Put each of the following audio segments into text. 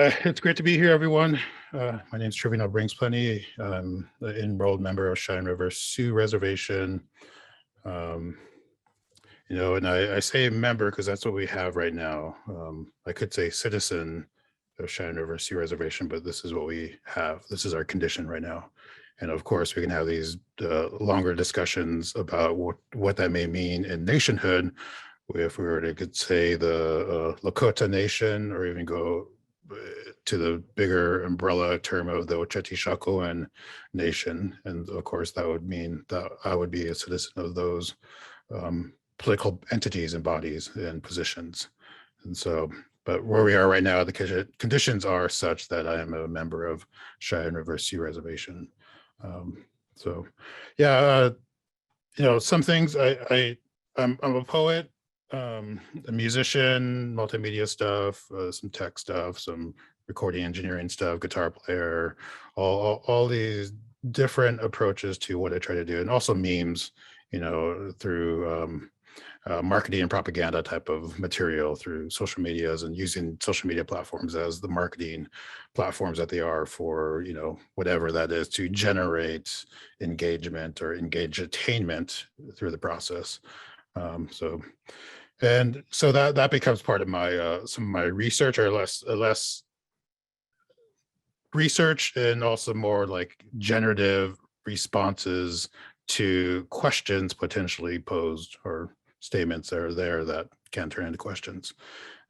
It's great to be here, everyone. My name is Trevino Brings Plenty. I'm an enrolled member of Cheyenne River Sioux Reservation. Um, and I say member because that's what we have right now. I could say citizen of Cheyenne River Sioux Reservation, but this is what we have. This is our condition right now. And of course, we can have these longer discussions about what that may mean in nationhood. If we were to could say the Lakota Nation, or even go to the bigger umbrella term of the Oceti Nation. And of course, that would mean that I would be a citizen of those political entities and bodies and positions. And so, but where we are right now, the conditions are such that I am a member of Cheyenne River Sioux Reservation. So yeah, some things I'm a poet, a musician, multimedia stuff, some tech stuff, some recording engineering stuff, guitar player, all these different approaches to what I try to do, and also memes, through marketing and propaganda type of material through social medias, and using social media platforms as the marketing platforms that they are for, whatever that is, to generate engagement or engage attainment through the process. So that becomes part of my some of my research, or less research, and also more like generative responses to questions potentially posed, or statements that are there that can turn into questions.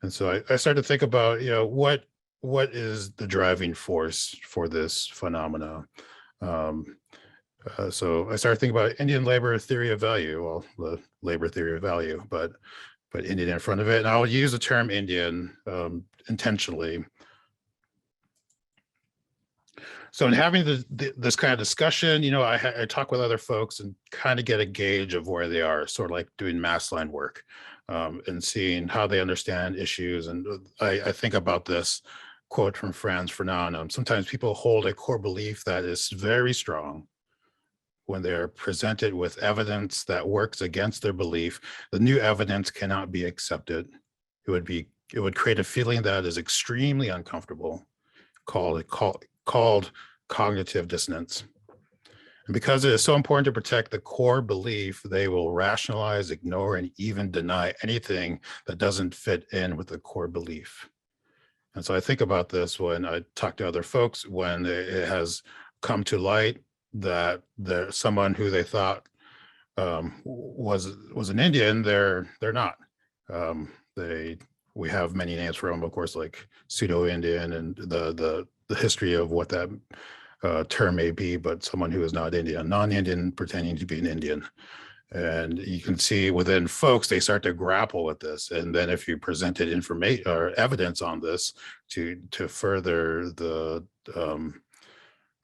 And so I started to think about, what is the driving force for this phenomena? So I started thinking about Indian labor theory of value, well, the labor theory of value, but Indian in front of it. And I'll use the term Indian intentionally. So in having this kind of discussion, I talk with other folks and kind of get a gauge of where they are, sort of like doing mass line work, and seeing how they understand issues. And I think about this quote from Franz Fanon: sometimes people hold a core belief that is very strong. When they're presented with evidence that works against their belief, the new evidence cannot be accepted. It would create a feeling that is extremely uncomfortable, called cognitive dissonance. And because it is so important to protect the core belief, they will rationalize, ignore, and even deny anything that doesn't fit in with the core belief. And so I think about this when I talk to other folks, when it has come to light that there's someone who they thought was an Indian, they're not. We have many names for them, of course, like pseudo-Indian, and the history of what that term may be, but someone who is not Indian, non-Indian pretending to be an Indian. And you can see within folks, they start to grapple with this. And then if you presented information or evidence on this to further the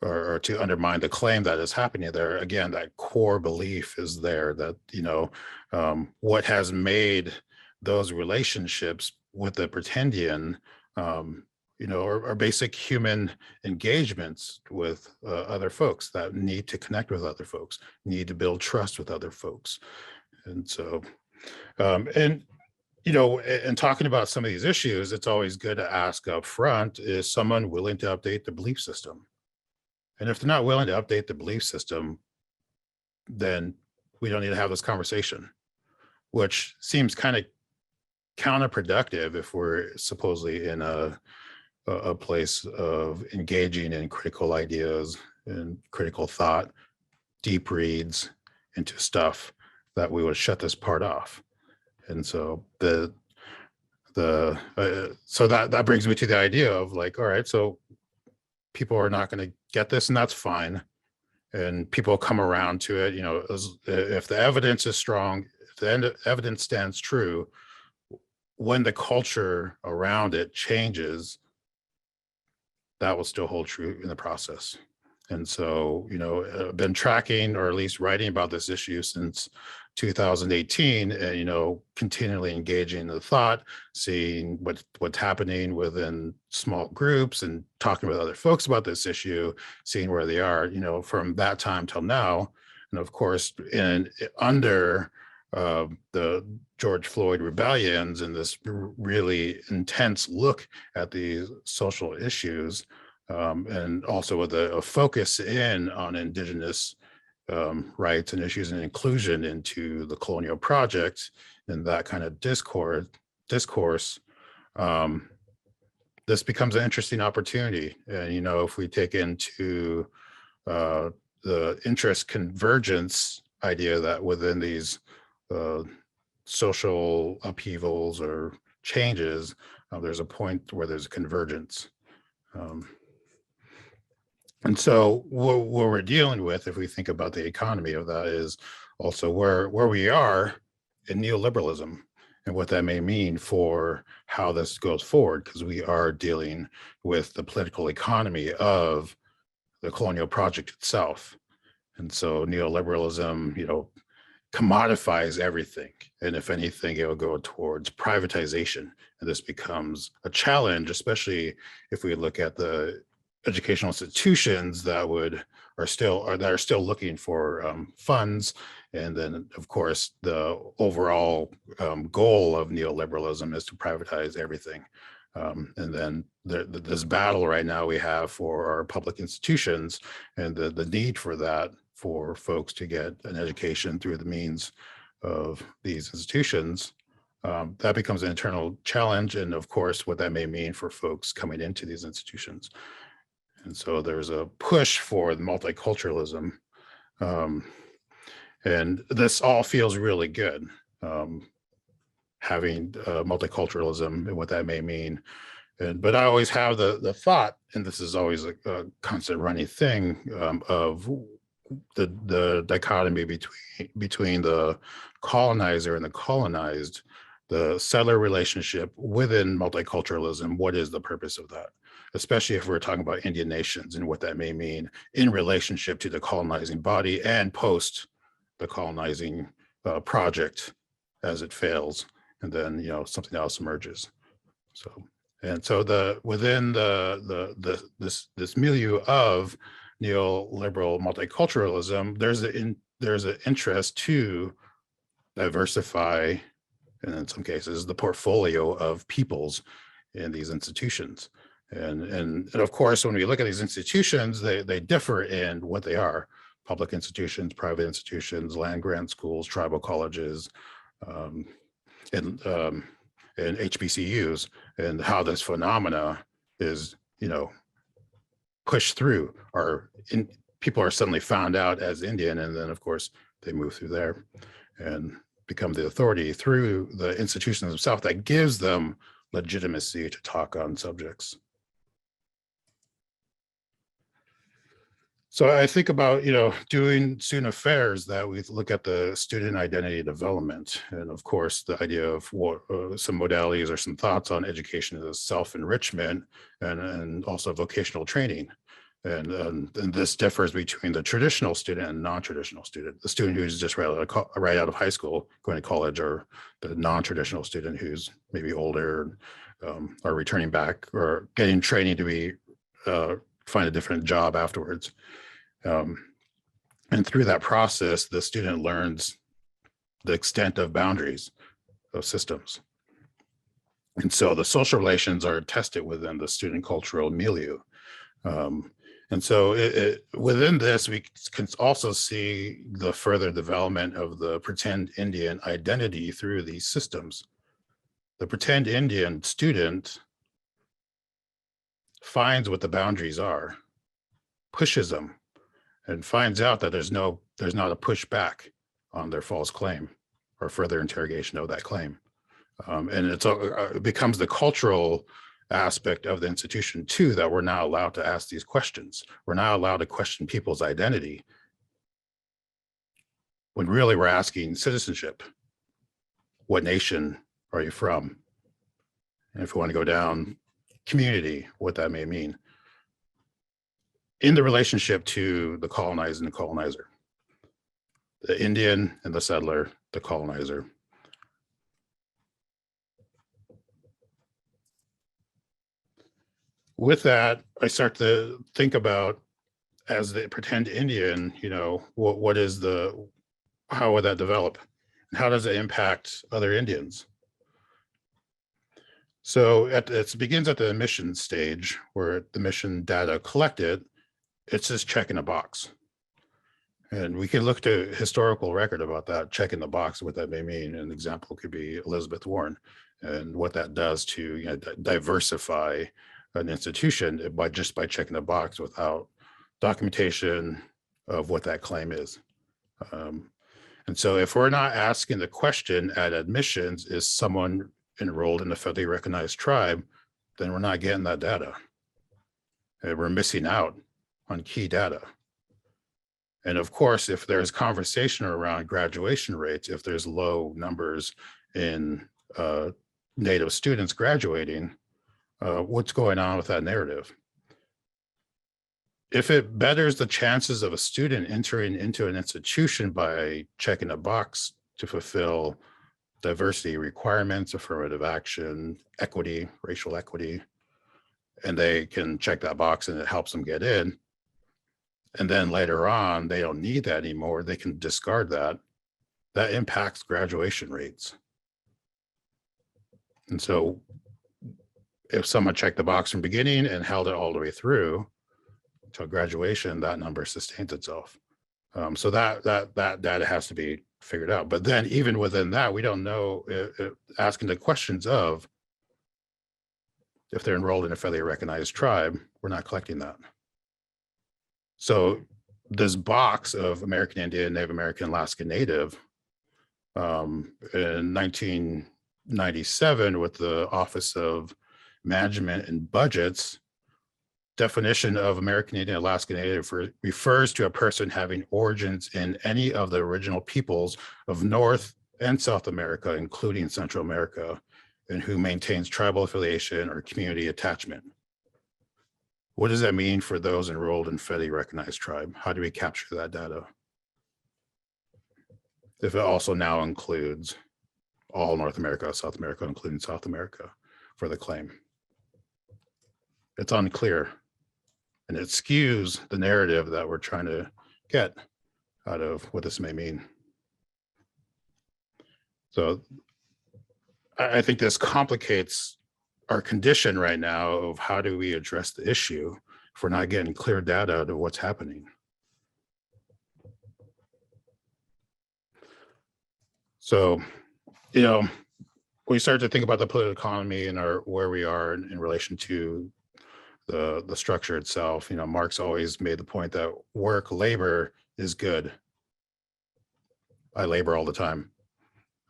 or to undermine the claim that is happening there, again, that core belief is there, that, what has made those relationships with the pretendian, or basic human engagements with other folks that need to connect with other folks, need to build trust with other folks. And so, and talking about some of these issues, it's always good to ask up front, is someone willing to update the belief system? And if they're not willing to update the belief system, then we don't need to have this conversation, which seems kind of counterproductive if we're supposedly in a place of engaging in critical ideas and critical thought, deep reads into stuff, that we would shut this part off. And so so that brings me to the idea of like, all right, so people are not going to get this, and that's fine. And people come around to it, if the evidence is strong, if the evidence stands true, when the culture around it changes, that will still hold true in the process. And so, I've been tracking, or at least writing about this issue since 2018, and, continually engaging in the thought, seeing what's happening within small groups, and talking with other folks about this issue, seeing where they are, from that time till now. And of course, under the George Floyd rebellions and this really intense look at these social issues, and also with a focus in on indigenous rights and issues and inclusion into the colonial project and that kind of discourse, um, this becomes an interesting opportunity. And, you know, if we take into the interest convergence idea that within these uh, social upheavals or changes, there's a point where there's a convergence. Um, and so what we're dealing with, if we think about the economy of that, is also where we are in neoliberalism and what that may mean for how this goes forward, because we are dealing with the political economy of the colonial project itself. And so neoliberalism, you know, commodifies everything. And if anything, it will go towards privatization. And this becomes a challenge, especially if we look at the educational institutions that are still looking for funds. And then, of course, the overall goal of neoliberalism is to privatize everything. And then this battle right now we have for our public institutions and the need for that, for folks to get an education through the means of these institutions, that becomes an internal challenge. And of course, what that may mean for folks coming into these institutions. And so there's a push for multiculturalism. And this all feels really good, having multiculturalism and what that may mean. But I always have the thought, and this is always a constant running thing, of the dichotomy between the colonizer and the colonized, the settler relationship within multiculturalism. What is the purpose of that? Especially if we're talking about Indian nations and what that may mean in relationship to the colonizing body and post the colonizing project as it fails, and then, you know, something else emerges. So, and so within this milieu of neoliberal multiculturalism, there's an interest to diversify, and in some cases, the portfolio of peoples in these institutions. And of course, when we look at these institutions, they differ in what they are: public institutions, private institutions, land grant schools, tribal colleges, and HBCUs, and how this phenomena is, you know, pushed through, or people are suddenly found out as Indian, and then of course they move through there and become the authority through the institutions themselves that gives them legitimacy to talk on subjects. So I think about, you know, doing student affairs, that we look at the student identity development, and of course the idea of what some modalities or some thoughts on education as self-enrichment and also vocational training. And this differs between the traditional student and non-traditional student, the student who's just right out of high school going to college, or the non-traditional student who's maybe older, or returning back or getting training to be find a different job afterwards. And through that process, the student learns the extent of boundaries of systems. And so the social relations are tested within the student cultural milieu. And so within this, we can also see the further development of the pretend Indian identity through these systems. The pretend Indian student finds what the boundaries are, pushes them, and finds out that there's not a pushback on their false claim or further interrogation of that claim. And it becomes the cultural aspect of the institution too, that we're now allowed to ask these questions. We're now allowed to question people's identity, when really we're asking citizenship. What nation are you from? And if we want to go down, community, what that may mean in the relationship to the colonized and the colonizer, the Indian and the settler, the colonizer. With that, I start to think about, as the pretend Indian, you know, how would that develop? And how does it impact other Indians? So it begins at the emission stage, where the emission data collected, it's just checking a box. And we can look to historical record about that, checking the box, what that may mean. An example could be Elizabeth Warren and what that does to diversify an institution by checking the box without documentation of what that claim is. And so if we're not asking the question at admissions, is someone enrolled in a federally recognized tribe, then we're not getting that data. And we're missing out on key data. And of course, if there's conversation around graduation rates, if there's low numbers in Native students graduating, what's going on with that narrative? If it betters the chances of a student entering into an institution by checking a box to fulfill diversity requirements, affirmative action, equity, racial equity, and they can check that box and it helps them get in, and then later on, they don't need that anymore, they can discard that, that impacts graduation rates. And so if someone checked the box from beginning and held it all the way through till graduation, that number sustains itself. So that data has to be figured out. But then even within that, we don't know, asking the questions of if they're enrolled in a federally recognized tribe, we're not collecting that. So this box of American Indian, Native American, Alaska Native, in 1997 with the Office of Management and Budgets, definition of American Indian, Alaska Native refers to a person having origins in any of the original peoples of North and South America, including Central America, and who maintains tribal affiliation or community attachment. What does that mean for those enrolled in federally recognized tribe? How do we capture that data? If it also now includes all North America, South America, including South America for the claim. It's unclear, and it skews the narrative that we're trying to get out of what this may mean. So I think this complicates our condition right now of how do we address the issue if we're not getting clear data out of what's happening. So, we start to think about the political economy and where we are in relation to the structure itself. Marx always made the point that work, labor is good. I labor all the time.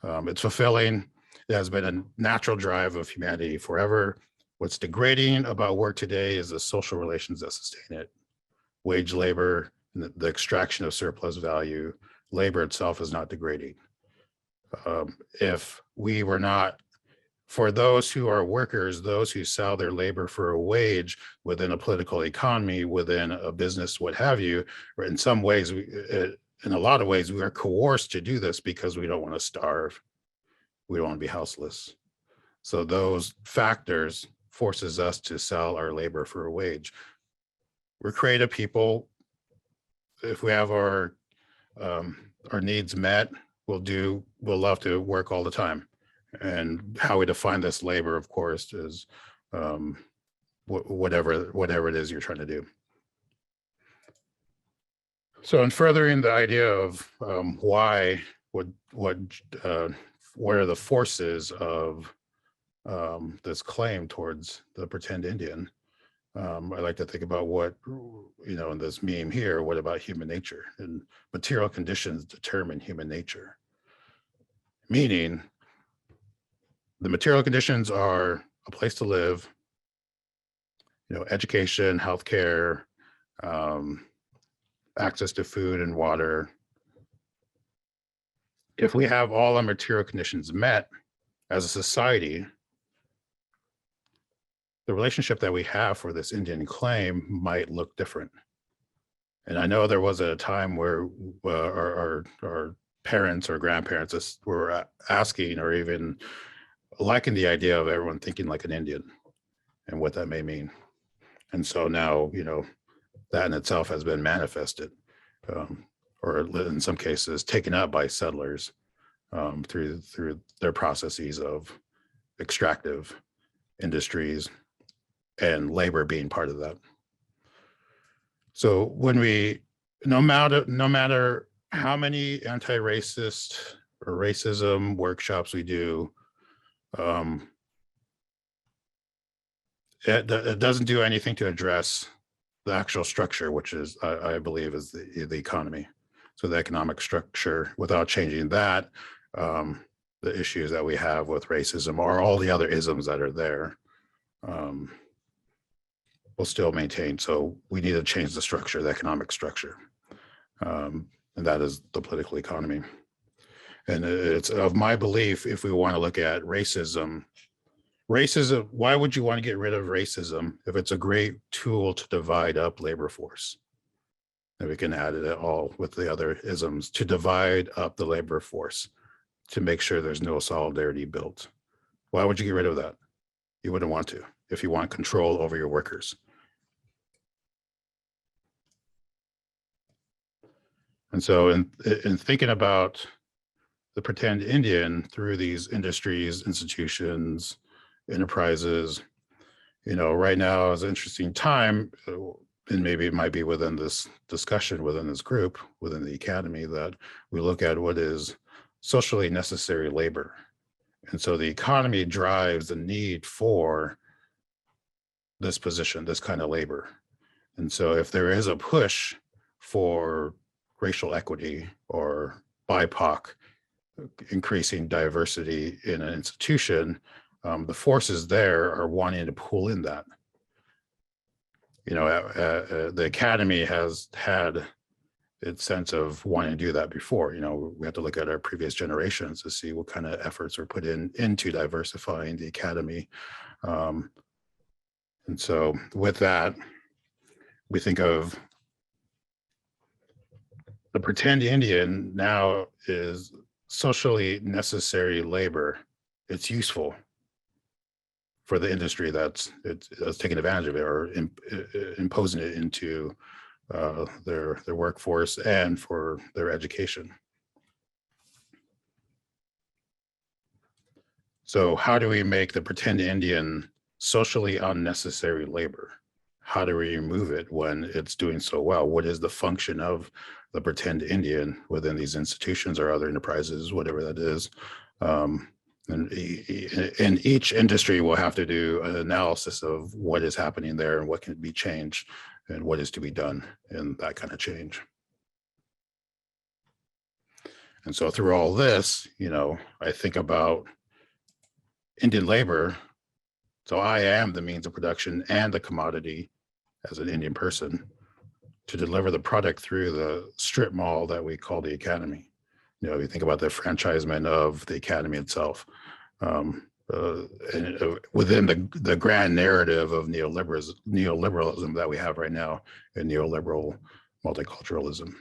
It's fulfilling. It has been a natural drive of humanity forever. What's degrading about work today is the social relations that sustain it. Wage labor, the extraction of surplus value. Labor itself is not degrading. If we were not, for those who are workers, those who sell their labor for a wage within a political economy, within a business, what have you, or in some ways, in a lot of ways, we are coerced to do this because we don't want to starve. We don't want to be houseless. So those factors forces us to sell our labor for a wage. We're creative people. If we have our needs met, we'll love to work all the time. And how we define this labor, of course, is whatever it is you're trying to do. So in furthering the idea of what are the forces of this claim towards the pretend Indian, I like to think about what, in this meme here, what about human nature? And material conditions determine human nature. Meaning, the material conditions are a place to live, education, healthcare, access to food and water. If we have all our material conditions met as a society, the relationship that we have for this Indian claim might look different. And I know there was a time where our parents or grandparents were asking or even liking the idea of everyone thinking like an Indian and what that may mean. And so now, that in itself has been manifested, or in some cases taken up by settlers through their processes of extractive industries and labor being part of that. So when we, no matter how many anti-racist or racism workshops we do, it doesn't do anything to address the actual structure, which is, I believe, is the economy. So the economic structure, without changing that, the issues that we have with racism or all the other isms that are there will still maintain. So we need to change the structure, the economic structure. And that is the political economy. And it's of my belief, if we want to look at racism, why would you want to get rid of racism if it's a great tool to divide up labor force? And we can add it all with the other isms to divide up the labor force to make sure there's no solidarity built. Why would you get rid of that? You wouldn't want to if you want control over your workers. And so in thinking about the pretend Indian through these industries, institutions, enterprises, right now is an interesting time, and maybe it might be within this discussion, within this group, within the academy, that we look at what is socially necessary labor. And so the economy drives the need for this position, this kind of labor. And so if there is a push for racial equity or BIPOC, increasing diversity in an institution, the forces there are wanting to pull in that. The academy has had its sense of wanting to do that before. We have to look at our previous generations to see what kind of efforts were put into diversifying the academy. And so with that, we think of the pretend Indian now is socially necessary labor. It's useful for the industry that's taking advantage of it or imposing it into their workforce and for their education. So how do we make the pretend Indian socially unnecessary labor? How do we remove it when it's doing so well? What is the function of the pretend Indian within these institutions or other enterprises, whatever that is? And each industry will have to do an analysis of what is happening there and what can be changed and what is to be done in that kind of change. And so through all this, I think about Indian labor. So I am the means of production and the commodity as an Indian person to deliver the product through the strip mall that we call the academy. You think about the franchisement of the academy itself, and within the grand narrative of neoliberalism that we have right now, and neoliberal multiculturalism.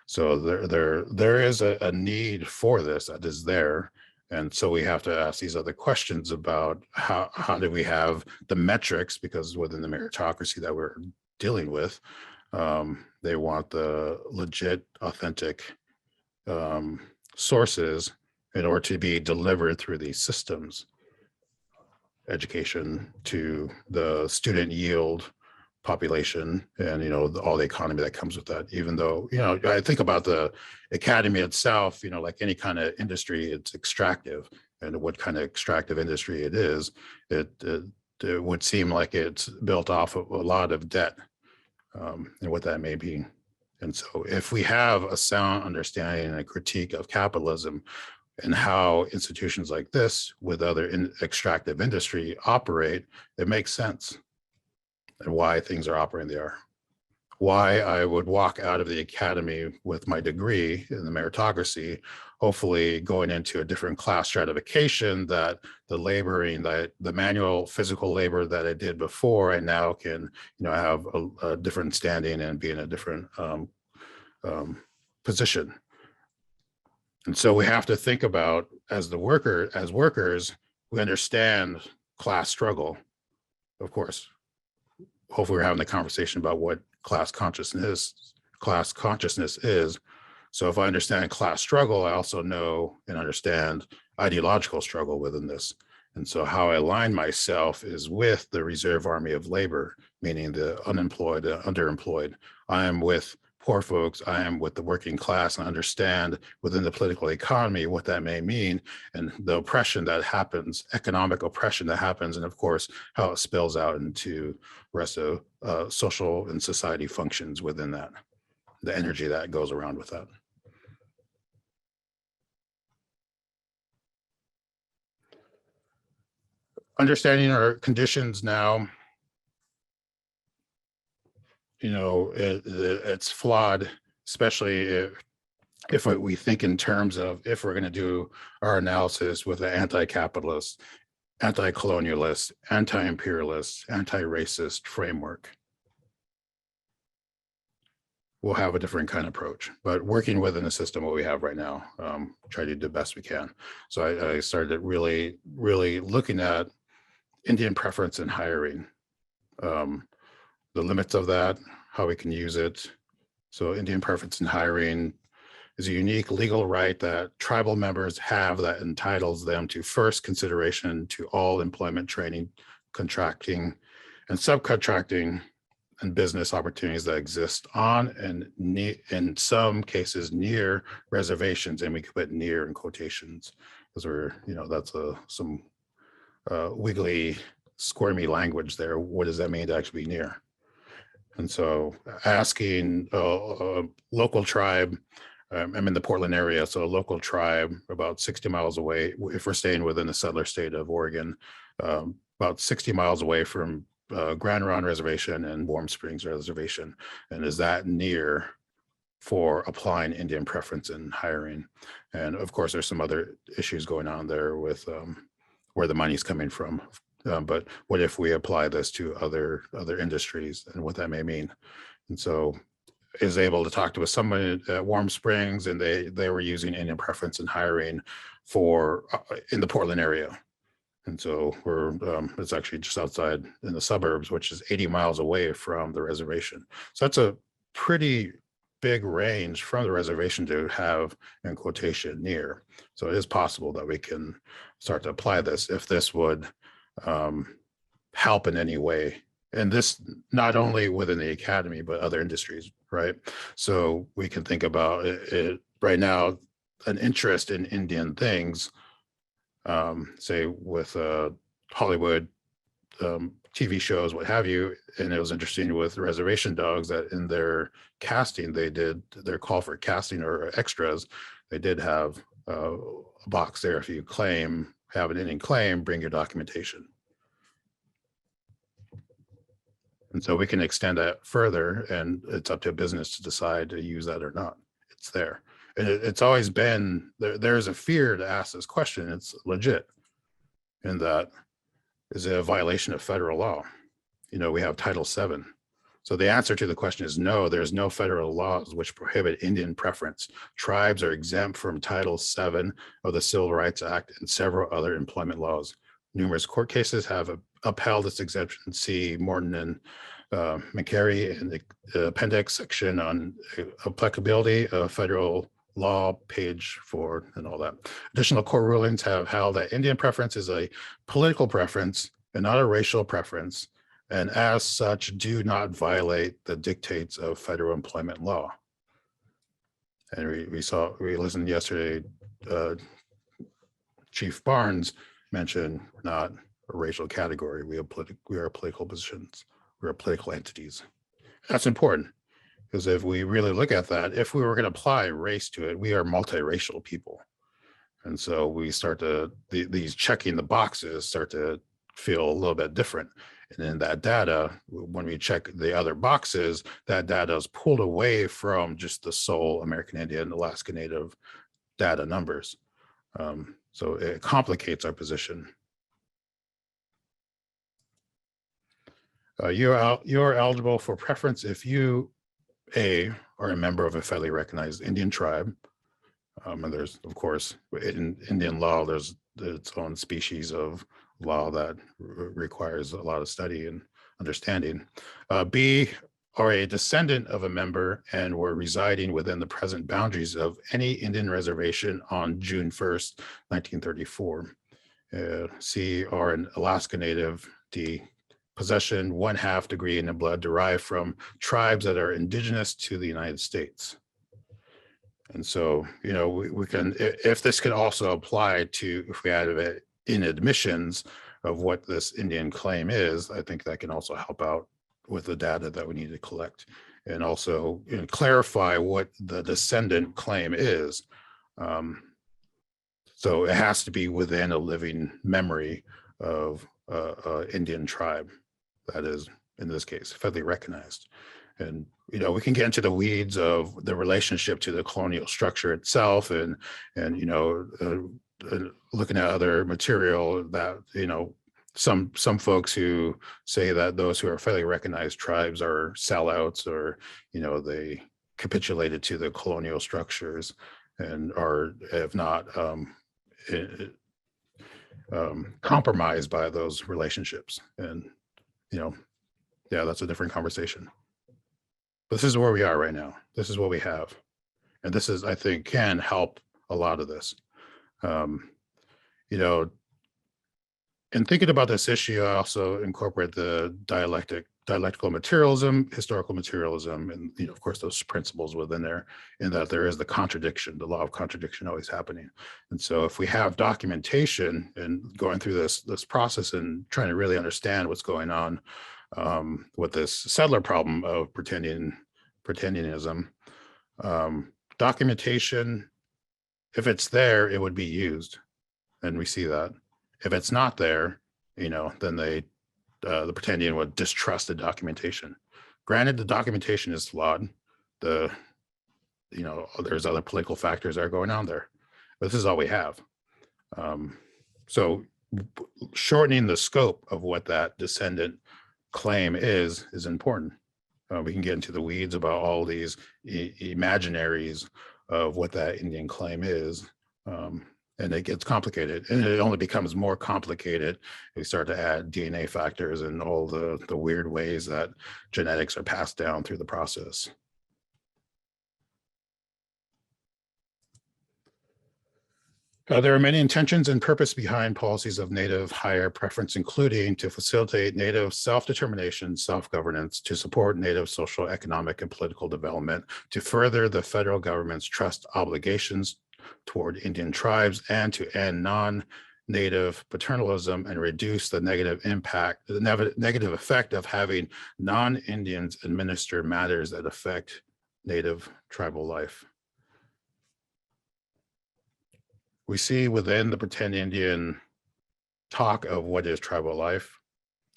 So there is a need for this that is there. And so we have to ask these other questions about how do we have the metrics, because within the meritocracy that we're dealing with, they want the legit, authentic sources in order to be delivered through these systems. Education to the student yield population and, all the economy that comes with that. Even though, I think about the academy itself, like any kind of industry, it's extractive. And what kind of extractive industry it is, it would seem like it's built off of a lot of debt, and what that may be. And so if we have a sound understanding and a critique of capitalism and how institutions like this with other extractive industry operate, it makes sense. And why things are operating they are. Why I would walk out of the academy with my degree in the meritocracy, hopefully going into a different class stratification, that the laboring, that the manual physical labor that I did before, I now can, have a different standing and be in a different position. And so we have to think about, as workers, we understand class struggle, of course. Hopefully we're having the conversation about what class consciousness is. So if I understand class struggle, I also know and understand ideological struggle within this. And so how I align myself is with the reserve army of labor, meaning the unemployed, the underemployed. I am with poor folks, I am with the working class, and understand within the political economy what that may mean, and the oppression that happens, economic oppression that happens, and of course, how it spills out into the rest of social and society functions within that, the energy that goes around with that. Understanding our conditions now, it's flawed, especially if we think in terms of if we're going to do our analysis with an anti-capitalist, anti-colonialist, anti-imperialist, anti-racist framework. We'll have a different kind of approach, but working within the system what we have right now, try to do the best we can. So I started really looking at Indian preference in hiring, the limits of that, how we can use it. So Indian preference in hiring is a unique legal right that tribal members have that entitles them to first consideration to all employment, training, contracting, and subcontracting and business opportunities that exist on and in some cases near reservations, and we could put near in quotations because that's some wiggly, squirmy language there. What does that mean to actually be near? And so asking a local tribe, I'm in the Portland area, so a local tribe about 60 miles away, if we're staying within the settler state of Oregon, about 60 miles away from Grand Ronde Reservation and Warm Springs Reservation. And is that near for applying Indian preference in hiring? And of course, there's some other issues going on there with where the money's coming from. But what if we apply this to other industries and what that may mean? And so is able to talk to someone at Warm Springs, and they were using Indian preference in hiring for in the Portland area. And so it's actually just outside in the suburbs, which is 80 miles away from the reservation. So that's a pretty big range from the reservation to have in quotation near. So it is possible that we can start to apply this if this would help in any way. And this not only within the academy, but other industries, right? So we can think about it right now, an interest in Indian things, say with Hollywood TV shows, what have you. And it was interesting with Reservation Dogs that in their casting, they did their call for casting or extras. They did have a box there. If you have an Indian claim, bring your documentation. And so we can extend that further, and it's up to a business to decide to use that or not. It's there. And it's always been, there's a fear to ask this question. It's legit in that, is it a violation of federal law? We have Title VII. So the answer to the question is no, there's no federal laws which prohibit Indian preference. Tribes are exempt from Title VII of the Civil Rights Act and several other employment laws. Numerous court cases have upheld this exemption. See Morton and McCary in the appendix section on applicability of federal law, page 4, and all that. Additional court rulings have held that Indian preference is a political preference and not a racial preference, and as such do not violate the dictates of federal employment law. And we listened yesterday, Chief Barnes mentioned we're not a racial category. We are political positions. We are political entities. That's important, because if we really look at that, if we were going to apply race to it, we are multiracial people. And so we start to, these checking the boxes start to feel a little bit different. And in that data, when we check the other boxes, that data is pulled away from just the sole American Indian, Alaska Native data numbers. So it complicates our position. You're eligible for preference if you, are a member of a federally recognized Indian tribe. And there's, of course, in Indian law, there's its own species of law that requires a lot of study and understanding. B, are a descendant of a member and were residing within the present boundaries of any Indian reservation on June 1st, 1934. C, are an Alaska Native. D, possession 1/2 degree in the blood derived from tribes that are indigenous to the United States. And so, we can, if this could also apply to, if we add it in admissions of what this Indian claim is, I think that can also help out with the data that we need to collect, and also clarify what the descendant claim is. So it has to be within a living memory of Indian tribe that is, in this case, federally recognized. And we can get into the weeds of the relationship to the colonial structure itself, and looking at other material that some folks who say that those who are federally recognized tribes are sellouts, or they capitulated to the colonial structures and are, if not, compromised by those relationships. And yeah, that's a different conversation. This is where we are right now. This is what we have, and this is, I think, can help a lot of this. In thinking about this issue, I also incorporate the dialectical materialism, historical materialism, and of course those principles within there, in that there is the contradiction, the law of contradiction always happening. And so if we have documentation and going through this process and trying to really understand what's going on with this settler problem of pretendingism, documentation, if it's there, it would be used, and we see that. If it's not there, then the pretendian would distrust the documentation. Granted, the documentation is flawed. There's other political factors that are going on there, but this is all we have. So shortening the scope of what that descendant claim is important. We can get into the weeds about all these imaginaries of what that Indian claim is. And it gets complicated, and it only becomes more complicated if we start to add DNA factors and all the weird ways that genetics are passed down through the process. There are many intentions and purpose behind policies of Native higher preference, including to facilitate Native self-determination, self-governance, to support Native social, economic, and political development, to further the federal government's trust obligations toward Indian tribes, and to end non-Native paternalism and reduce the negative effect of having non-Indians administer matters that affect Native tribal life. We see within the pretend Indian talk of what is tribal life.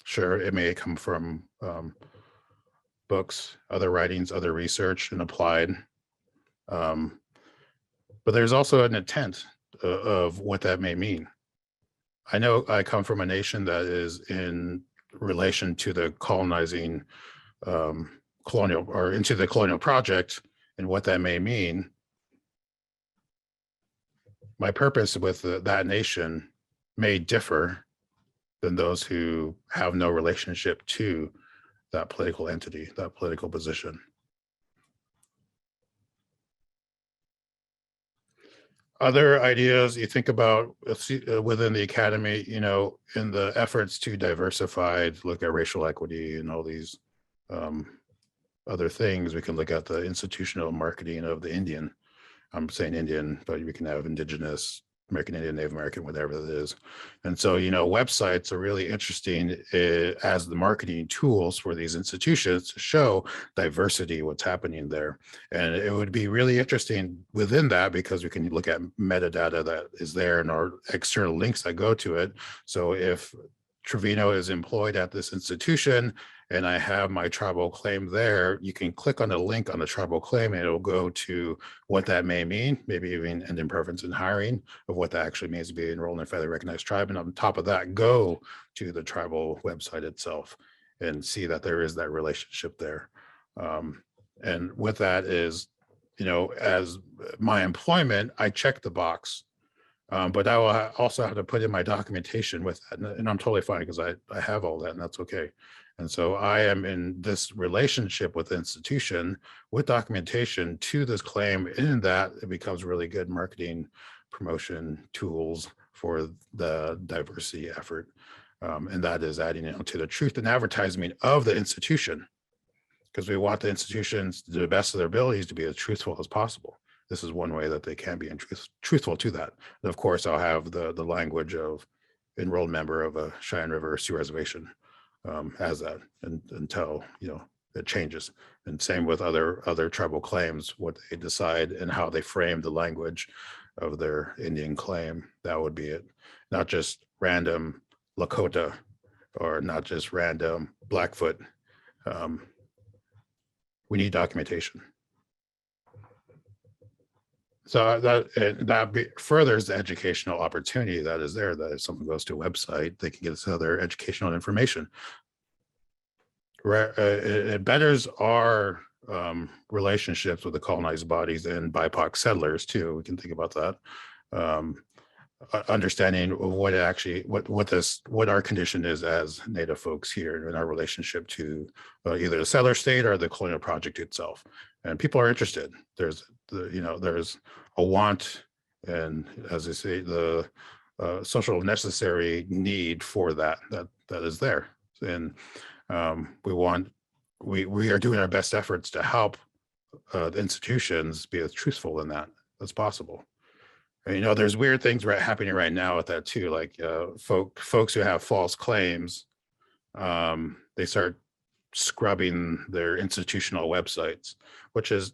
Sure, it may come from books, other writings, other research, and applied. But there's also an intent of what that may mean. I know I come from a nation that is in relation to the colonizing colonial, or into the colonial project, and what that may mean. My purpose with that nation may differ than those who have no relationship to that political entity, that political position. Other ideas you think about within the academy, in the efforts to diversify, look at racial equity and all these other things, we can look at the institutional marketing of the Indian. I'm saying Indian, but we can have indigenous, American Indian, Native American, whatever it is. And so, websites are really interesting as the marketing tools for these institutions to show diversity, what's happening there. And it would be really interesting within that, because we can look at metadata that is there and our external links that go to it. So if Trevino is employed at this institution and I have my tribal claim there, you can click on the link on the tribal claim and it'll go to what that may mean, maybe even Indian preference in hiring, of what that actually means to be enrolled in a federally recognized tribe. And on top of that, go to the tribal website itself and see that there is that relationship there. And with that is, as my employment, I check the box. But I will also have to put in my documentation with that, and I'm totally fine because I have all that, and that's okay. And so I am in this relationship with the institution with documentation to this claim, and in that it becomes really good marketing promotion tools for the diversity effort. And that is adding to the truth and advertising of the institution, because we want the institutions to the best of their abilities to be as truthful as possible. This is one way that they can be truthful to that. And of course, I'll have the language of enrolled member of a Cheyenne River Sioux Reservation as that, and until it changes. And same with other tribal claims, what they decide and how they frame the language of their Indian claim. That would be it, not just random Lakota or not just random Blackfoot. We need documentation. So that furthers the educational opportunity that is there, that if someone goes to a website, they can get this other educational information. It betters our relationships with the colonized bodies and BIPOC settlers too. We can think about that. Understanding what our condition is as Native folks here in our relationship to either the settler state or the colonial project itself. And people are interested. There's a want, and as I say, the social necessary need for that is there. And we are doing our best efforts to help the institutions be as truthful in that as possible. And, there's weird things happening right now with that too, like folks who have false claims, they start scrubbing their institutional websites, which is,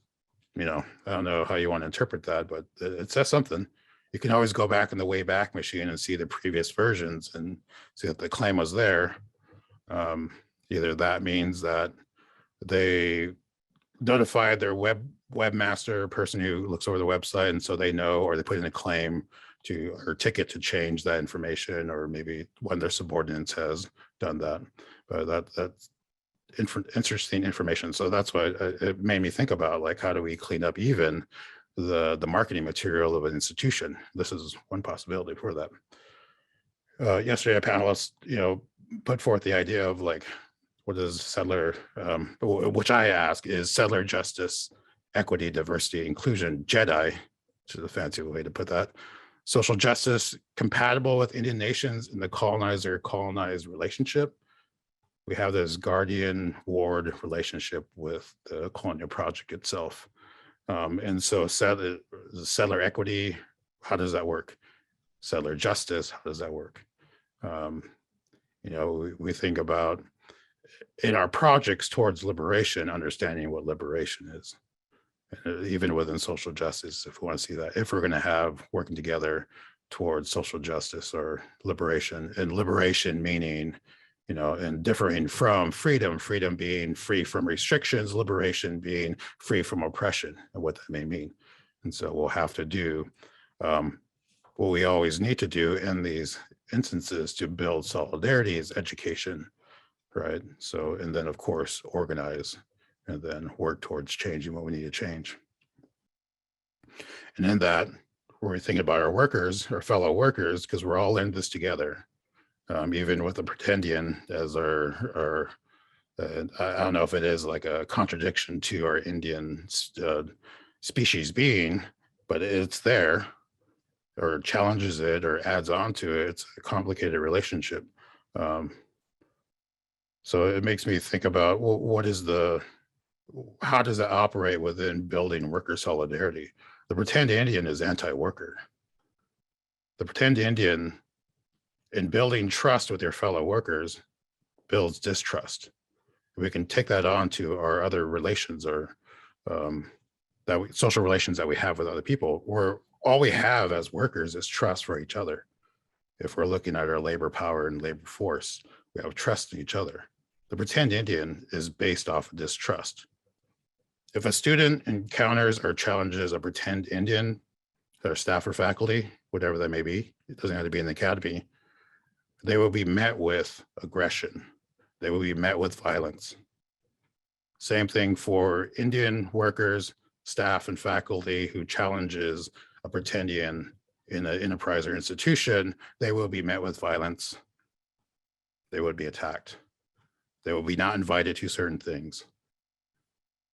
I don't know how you want to interpret that, but it says something. You can always go back in the Wayback Machine and see the previous versions and see that the claim was there. Either that means that they notified their webmaster, person who looks over the website, and so they know, or they put in a claim or ticket to change that information, or maybe one of their subordinates has done that. But that's interesting information. So that's why it made me think about, like, how do we clean up even the marketing material of an institution? This is one possibility for that. Yesterday, a panelist, put forth the idea of, like, what is settler, which I ask is settler justice, equity, diversity, inclusion, JEDI, which is a fancy way to put that, social justice compatible with Indian nations in the colonizer-colonized relationship. We have this guardian ward relationship with the colonial project itself. And so settler equity, how does that work? Settler justice, how does that work? We think about in our projects towards liberation, understanding what liberation is, even within social justice, if we want to see that, if we're going to have working together towards social justice or liberation, and liberation meaning, and differing from freedom being free from restrictions, liberation being free from oppression, and what that may mean. And so we'll have to do what we always need to do in these instances to build solidarity is education, right? So, and then of course, organize and then work towards changing what we need to change. And in that, we're thinking about our workers, our fellow workers, because we're all in this together. Even with the pretendian as our I don't know if it is like a contradiction to our Indian species being, but it's there, or challenges it or adds on to it. It's a complicated relationship. So it makes me think about, well, how does it operate within building worker solidarity? The pretend Indian is anti-worker. The pretend Indian, in building trust with your fellow workers, builds distrust. We can take that on to our other relations, or social relations that we have with other people, where all we have as workers is trust for each other. If we're looking at our labor power and labor force, we have trust in each other. The pretend Indian is based off of distrust. If a student encounters or challenges a pretend Indian, their staff or faculty, whatever that may be, it doesn't have to be in the academy, they will be met with aggression. They will be met with violence. Same thing for Indian workers, staff, and faculty who challenges a pretendian in an enterprise or institution, they will be met with violence. They would be attacked. They will be not invited to certain things.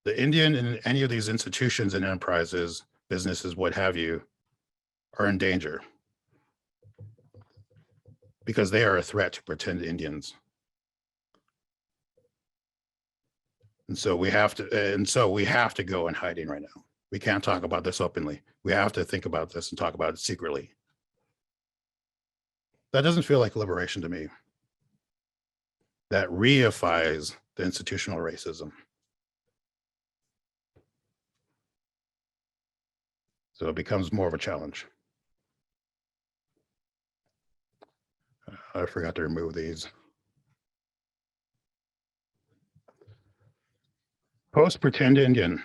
The Indian in any of these institutions and enterprises, businesses, what have you, are in danger because they are a threat to pretend Indians. And so we have to go in hiding right now. We can't talk about this openly. We have to think about this and talk about it secretly. That doesn't feel like liberation to me. That reifies the institutional racism. So it becomes more of a challenge. I forgot to remove these. Post-pretend Indian.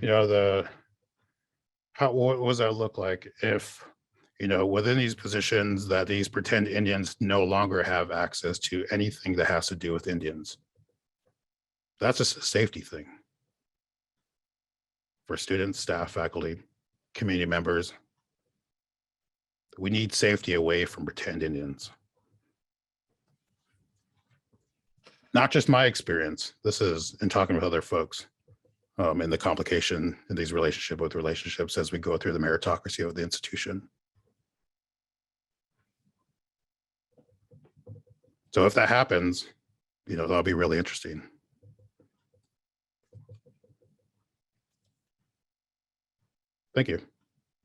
You know, what does that look like if, you know, within these positions that these pretend Indians no longer have access to anything that has to do with Indians? That's just a safety thing for students, staff, faculty, community members. We need safety away from pretend Indians. Not just my experience. This is in talking with other folks, and the complication in these relationships as we go through the meritocracy of the institution. So if that happens, you know, that'll be really interesting. Thank you.